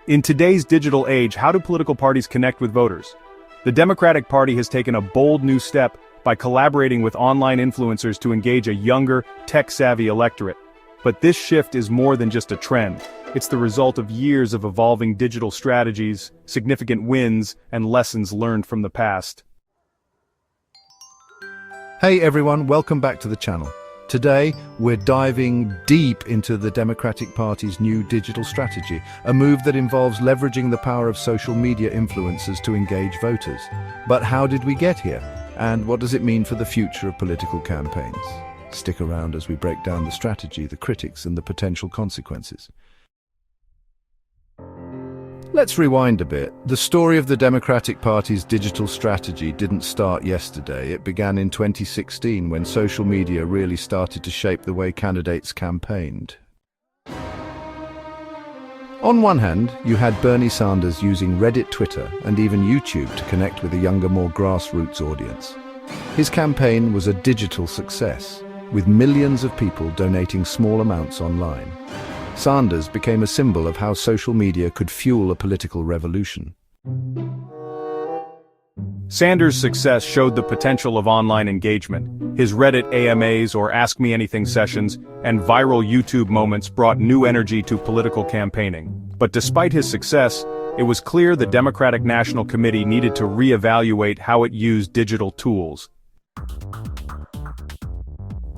In today's digital age, how do political parties connect with voters? The Democratic Party has taken a bold new step by collaborating with online influencers to engage a younger, tech-savvy electorate. But this shift is more than just a trend. It's the result of years of evolving digital strategies, significant wins, and lessons learned from the past. Hey everyone, welcome back to the channel. Today, we're diving deep into the Democratic Party's new digital strategy, a move that involves leveraging the power of social media influencers to engage voters. But how did we get here? And what does it mean for the future of political campaigns? Stick around as we break down the strategy, the critics, and the potential consequences. Let's rewind a bit. The story of the Democratic Party's digital strategy didn't start yesterday. It began in 2016 when social media really started to shape the way candidates campaigned. On one hand, you had Bernie Sanders using Reddit, Twitter, and even YouTube to connect with a younger, more grassroots audience. His campaign was a digital success, with millions of people donating small amounts online. Sanders became a symbol of how social media could fuel a political revolution. Sanders' success showed the potential of online engagement. His Reddit AMAs or Ask Me Anything sessions and viral YouTube moments brought new energy to political campaigning. But despite his success, it was clear the Democratic National Committee needed to re-evaluate how it used digital tools.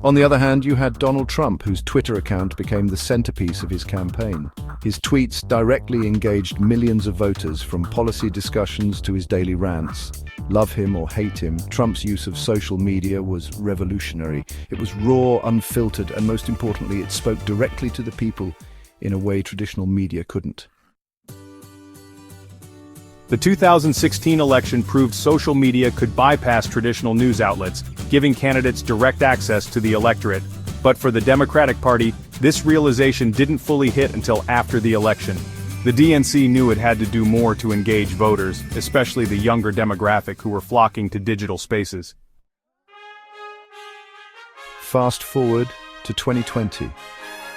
On the other hand, you had Donald Trump, whose Twitter account became the centerpiece of his campaign. His tweets directly engaged millions of voters, from policy discussions to his daily rants. Love him or hate him, Trump's use of social media was revolutionary. It was raw, unfiltered, and most importantly, it spoke directly to the people in a way traditional media couldn't. The 2016 election proved social media could bypass traditional news outlets, giving candidates direct access to the electorate. But for the Democratic Party, this realization didn't fully hit until after the election. The DNC knew it had to do more to engage voters, especially the younger demographic who were flocking to digital spaces. Fast forward to 2020.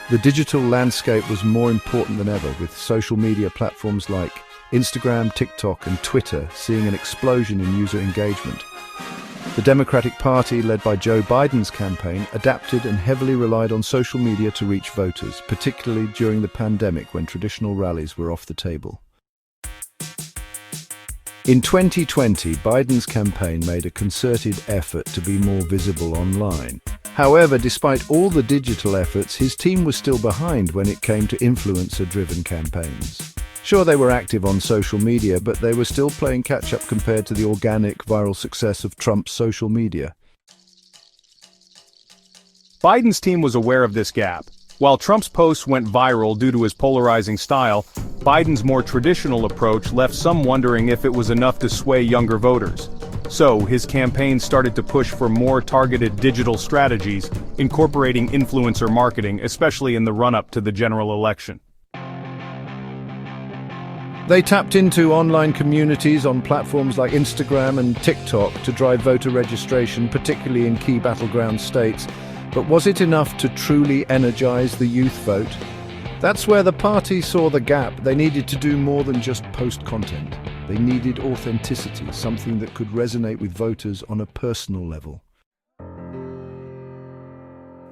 The digital landscape was more important than ever, with social media platforms like Instagram, TikTok, and Twitter seeing an explosion in user engagement. The Democratic Party, led by Joe Biden's campaign, adapted and heavily relied on social media to reach voters, particularly during the pandemic when traditional rallies were off the table. In 2020, Biden's campaign made a concerted effort to be more visible online. However, despite all the digital efforts, his team was still behind when it came to influencer-driven campaigns. Sure, they were active on social media, but they were still playing catch-up compared to the organic, viral success of Trump's social media. Biden's team was aware of this gap. While Trump's posts went viral due to his polarizing style, Biden's more traditional approach left some wondering if it was enough to sway younger voters. So, his campaign started to push for more targeted digital strategies, incorporating influencer marketing, especially in the run-up to the general election. They tapped into online communities on platforms like Instagram and TikTok to drive voter registration, particularly in key battleground states. But was it enough to truly energize the youth vote? That's where the party saw the gap. They needed to do more than just post content. They needed authenticity, something that could resonate with voters on a personal level.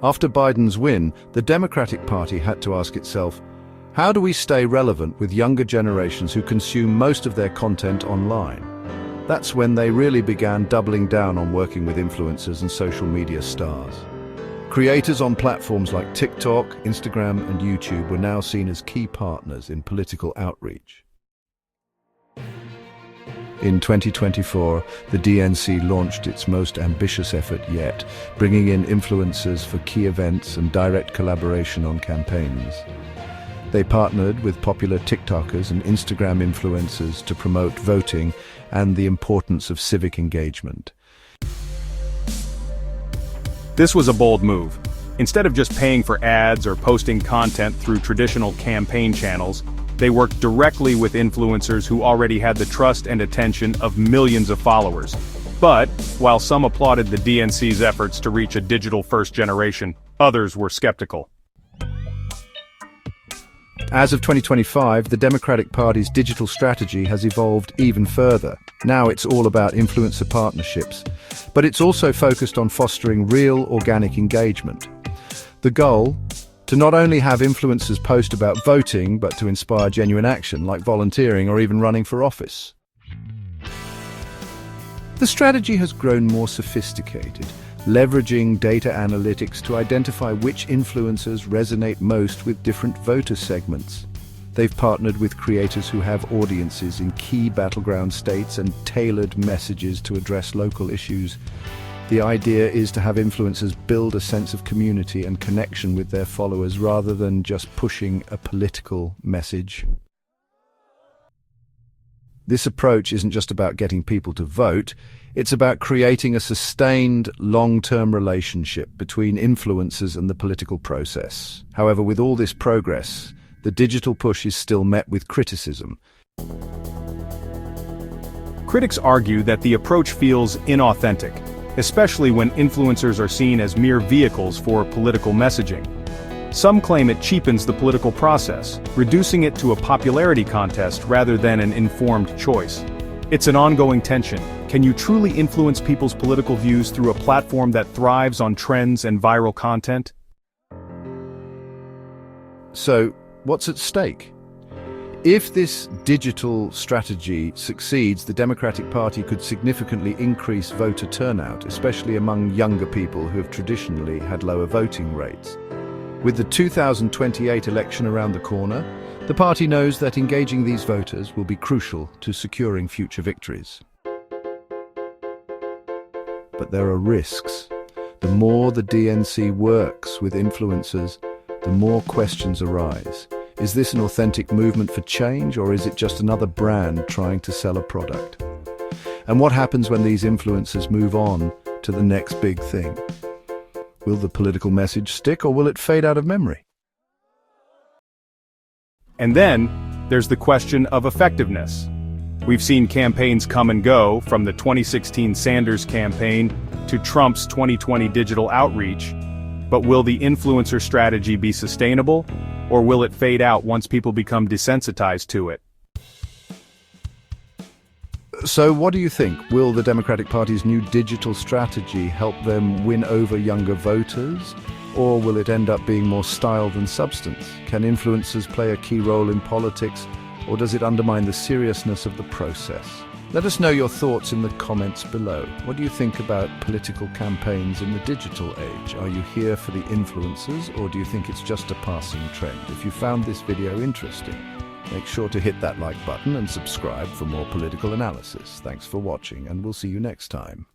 After Biden's win, the Democratic Party had to ask itself, how do we stay relevant with younger generations who consume most of their content online? That's when they really began doubling down on working with influencers and social media stars. Creators on platforms like TikTok, Instagram, and YouTube were now seen as key partners in political outreach. In 2024, the DNC launched its most ambitious effort yet, bringing in influencers for key events and direct collaboration on campaigns. They partnered with popular TikTokers and Instagram influencers to promote voting and the importance of civic engagement. This was a bold move. Instead of just paying for ads or posting content through traditional campaign channels, they worked directly with influencers who already had the trust and attention of millions of followers. But, while some applauded the DNC's efforts to reach a digital-first generation, others were skeptical. As of 2025, the Democratic Party's digital strategy has evolved even further. Now it's all about influencer partnerships, but it's also focused on fostering real, organic engagement. The goal? To not only have influencers post about voting, but to inspire genuine action, like volunteering or even running for office. The strategy has grown more sophisticated, leveraging data analytics to identify which influencers resonate most with different voter segments. They've partnered with creators who have audiences in key battleground states and tailored messages to address local issues. The idea is to have influencers build a sense of community and connection with their followers rather than just pushing a political message. This approach isn't just about getting people to vote, it's about creating a sustained, long-term relationship between influencers and the political process. However, with all this progress, the digital push is still met with criticism. Critics argue that the approach feels inauthentic, especially when influencers are seen as mere vehicles for political messaging. Some claim it cheapens the political process, reducing it to a popularity contest rather than an informed choice. It's an ongoing tension. Can you truly influence people's political views through a platform that thrives on trends and viral content? So, what's at stake? If this digital strategy succeeds, the Democratic Party could significantly increase voter turnout, especially among younger people who have traditionally had lower voting rates. With the 2028 election around the corner, the party knows that engaging these voters will be crucial to securing future victories. But there are risks. The more the DNC works with influencers, the more questions arise. Is this an authentic movement for change, or is it just another brand trying to sell a product? And what happens when these influencers move on to the next big thing? Will the political message stick, or will it fade out of memory? And then, there's the question of effectiveness. We've seen campaigns come and go, from the 2016 Sanders campaign to Trump's 2020 digital outreach. But will the influencer strategy be sustainable, or will it fade out once people become desensitized to it? So what do you think? Will the Democratic Party's new digital strategy help them win over younger voters? Or will it end up being more style than substance? Can influencers play a key role in politics, or does it undermine the seriousness of the process? Let us know your thoughts in the comments below. What do you think about political campaigns in the digital age? Are you here for the influencers, or do you think it's just a passing trend? If you found this video interesting, make sure to hit that like button and subscribe for more political analysis. Thanks for watching, and we'll see you next time.